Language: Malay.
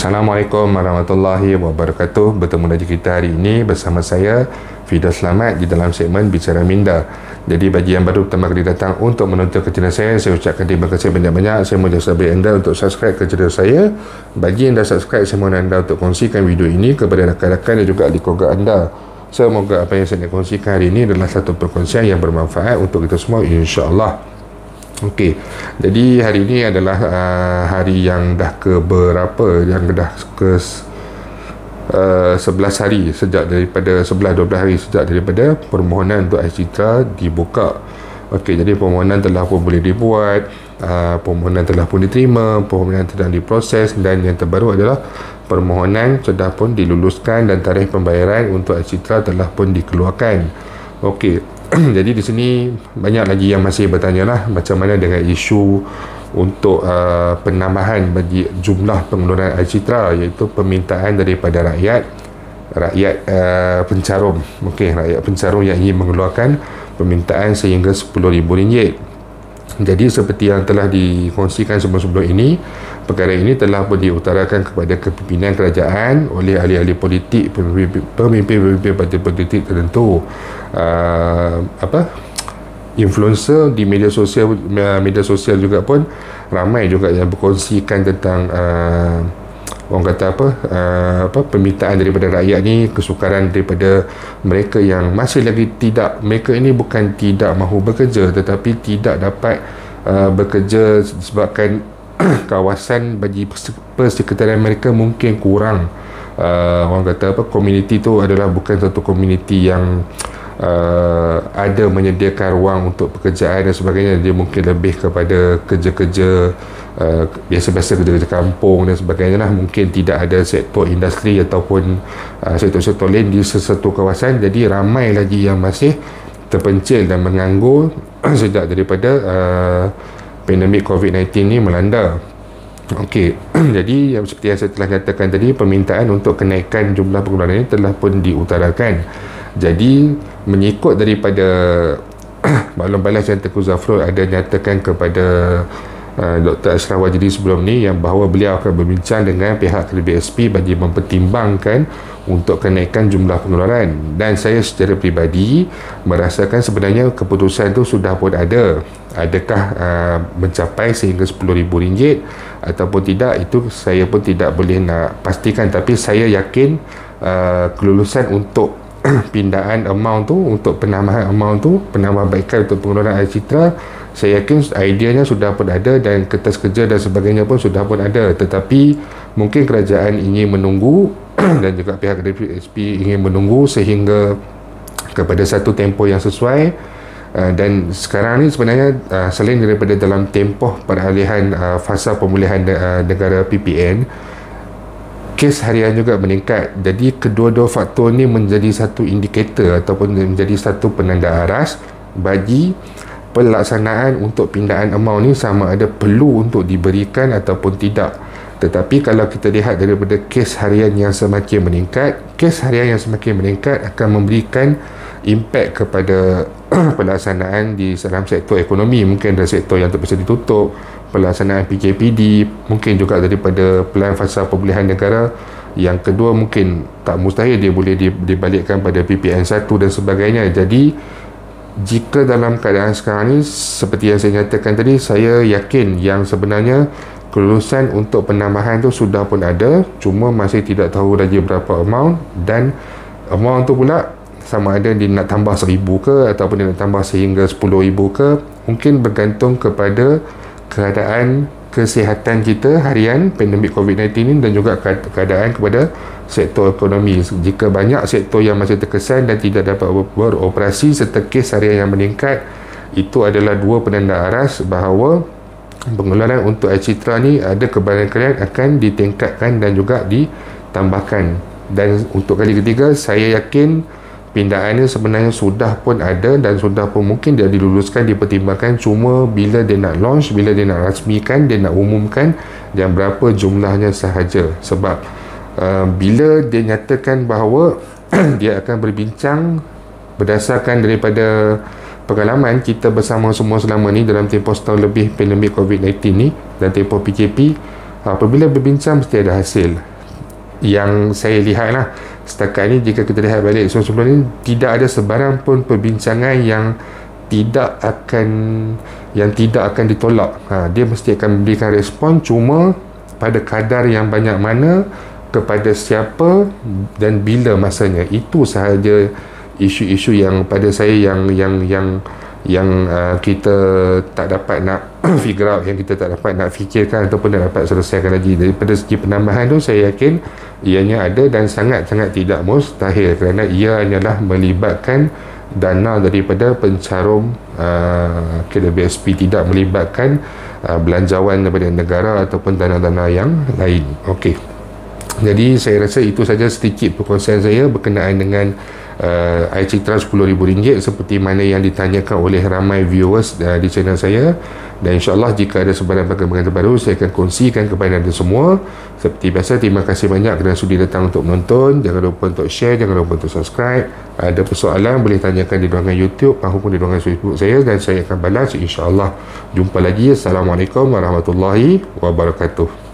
Assalamualaikum warahmatullahi wabarakatuh. Bertemu lagi kita hari ini bersama saya Fidah Selamat di dalam segmen Bicara Minda. Jadi bagi yang baru pertama kali datang untuk menonton ke channel saya ucapkan terima kasih banyak-banyak. Saya mohon jasa bagi anda untuk subscribe ke channel saya. Bagi yang dah subscribe, saya mohon anda untuk kongsikan video ini kepada rakan-rakan dan juga ahli keluarga anda. Semoga apa yang saya nak kongsikan hari ini adalah satu perkongsian yang bermanfaat untuk kita semua, insya-Allah. Okey, jadi hari ini adalah hari yang dah ke berapa, yang dah ke 11 hari sejak daripada 11-12 hari sejak daripada permohonan untuk Citra dibuka. Okey, jadi permohonan telah pun boleh dibuat, permohonan telah pun diterima, permohonan sedang diproses, dan yang terbaru adalah permohonan sudah pun diluluskan dan tarikh pembayaran untuk Citra telah pun dikeluarkan. Okey. Jadi di sini banyak lagi yang masih bertanya lah macam mana dengan isu untuk penambahan bagi jumlah pengeluaran Citra, iaitu permintaan daripada rakyat pencarum. Okey, rakyat pencarum yang ingin mengeluarkan permintaan sehingga RM10,000. Jadi seperti yang telah dikongsikan sebelum-sebelum ini, perkara ini telah pun diutarakan kepada kepimpinan kerajaan oleh ahli-ahli politik, pemimpin-pemimpin parti politik tertentu, influencer di media sosial juga pun ramai juga yang berkongsikan tentang orang kata permintaan daripada rakyat ni, kesukaran daripada mereka yang masih lagi tidak, mereka ini bukan tidak mahu bekerja tetapi tidak dapat bekerja disebabkan kawasan bagi persekitaran mereka mungkin kurang. Orang kata komuniti tu adalah bukan satu komuniti yang ada menyediakan ruang untuk pekerjaan dan sebagainya. Dia mungkin lebih kepada kerja-kerja biasa-biasa, kerja-kerja kampung dan sebagainya lah. Mungkin tidak ada sektor industri ataupun sektor-sektor lain di sesuatu kawasan. Jadi ramai lagi yang masih terpencil dan menganggur sejak daripada pandemik COVID-19 ni melanda. Okey, jadi seperti yang saya telah nyatakan tadi, permintaan untuk kenaikan jumlah pengeluaran ini telah pun diutarakan. Jadi mengikut daripada Maklum Balas yang Tengku Zafrul ada nyatakan kepada Dr. Ashraf Wajdi sebelum ni yang bahawa beliau akan berbincang dengan pihak BSP bagi mempertimbangkan untuk kenaikan jumlah pengeluaran, dan saya secara peribadi merasakan sebenarnya keputusan itu sudah pun ada. Adakah mencapai sehingga RM10,000 ataupun tidak, itu saya pun tidak boleh nak pastikan, tapi saya yakin kelulusan untuk pindaan amount tu, untuk penambahan amount tu, penambahbaikan untuk pengeluaran Citra, saya yakin ideanya sudah pun ada dan kertas kerja dan sebagainya pun sudah pun ada. Tetapi mungkin kerajaan ingin menunggu dan juga pihak DPSP ingin menunggu sehingga kepada satu tempoh yang sesuai. Dan sekarang ni sebenarnya selain daripada dalam tempoh peralihan fasa pemulihan negara PPN, kes harian juga meningkat. Jadi kedua-dua faktor ni menjadi satu indikator ataupun menjadi satu penanda aras bagi pelaksanaan untuk pindaan amount ni sama ada perlu untuk diberikan ataupun tidak. Tetapi kalau kita lihat daripada kes harian yang semakin meningkat, kes harian yang semakin meningkat akan memberikan impak kepada pelaksanaan di dalam sektor ekonomi. Mungkin ada sektor yang terpaksa ditutup, pelaksanaan PKPD, mungkin juga daripada pelan fasa pemulihan negara. Yang kedua, mungkin tak mustahil dia boleh dibalikkan pada PPN 1 dan sebagainya. Jadi jika dalam keadaan sekarang ni seperti yang saya nyatakan tadi, saya yakin yang sebenarnya kelulusan untuk penambahan tu sudah pun ada, cuma masih tidak tahu lagi berapa amount, dan amount tu pula sama ada dia nak tambah 1,000 ke ataupun dia nak tambah sehingga 10,000 ke, mungkin bergantung kepada keadaan kesihatan kita harian pandemik COVID-19 ini dan juga keadaan kepada sektor ekonomi. Jika banyak sektor yang masih terkesan dan tidak dapat beroperasi serta kes harian yang meningkat, itu adalah dua penanda aras bahawa pengeluaran untuk Citra ni ada kemungkinan akan ditingkatkan dan juga ditambahkan. Dan untuk kali ketiga, saya yakin pindaan ni sebenarnya sudah pun ada dan sudah pun mungkin dia diluluskan, dipertimbangkan, cuma bila dia nak launch, bila dia nak rasmikan, dia nak umumkan dan berapa jumlahnya sahaja. Sebab bila dia nyatakan bahawa dia akan berbincang berdasarkan daripada pengalaman kita bersama semua selama ni dalam tempoh setahun lebih pandemik COVID-19 ni dan tempoh PKP, apabila berbincang mesti ada hasil. yang saya lihat lah setakat ni, jika kita lihat balik sebelum ni, tidak ada sebarang pun perbincangan yang tidak akan ditolak. Dia mesti akan memberikan respon, cuma pada kadar yang banyak mana, kepada siapa dan bila masanya. Itu sahaja isu-isu yang pada saya yang kita tak dapat nak figure out, yang kita tak dapat nak fikirkan ataupun tak dapat selesaikan lagi. Daripada segi penambahan tu, saya yakin ianya ada dan sangat-sangat tidak mustahil, kerana ia hanyalah melibatkan dana daripada pencarum KWSP, tidak melibatkan belanjawan daripada negara ataupun dana-dana yang lain. Okey, jadi saya rasa itu saja sedikit perkongsian saya berkenaan dengan air citra RM10,000 seperti mana yang ditanyakan oleh ramai viewers di channel saya. Dan insyaAllah jika ada sebarang perkembangan terbaru, saya akan kongsikan kepada anda semua. Seperti biasa, terima kasih banyak kerana sudi datang untuk menonton. Jangan lupa untuk share, jangan lupa untuk subscribe. Ada persoalan boleh tanyakan di ruangan YouTube maupun di ruangan Facebook saya, dan saya akan balas insyaAllah. Jumpa lagi. Assalamualaikum warahmatullahi wabarakatuh.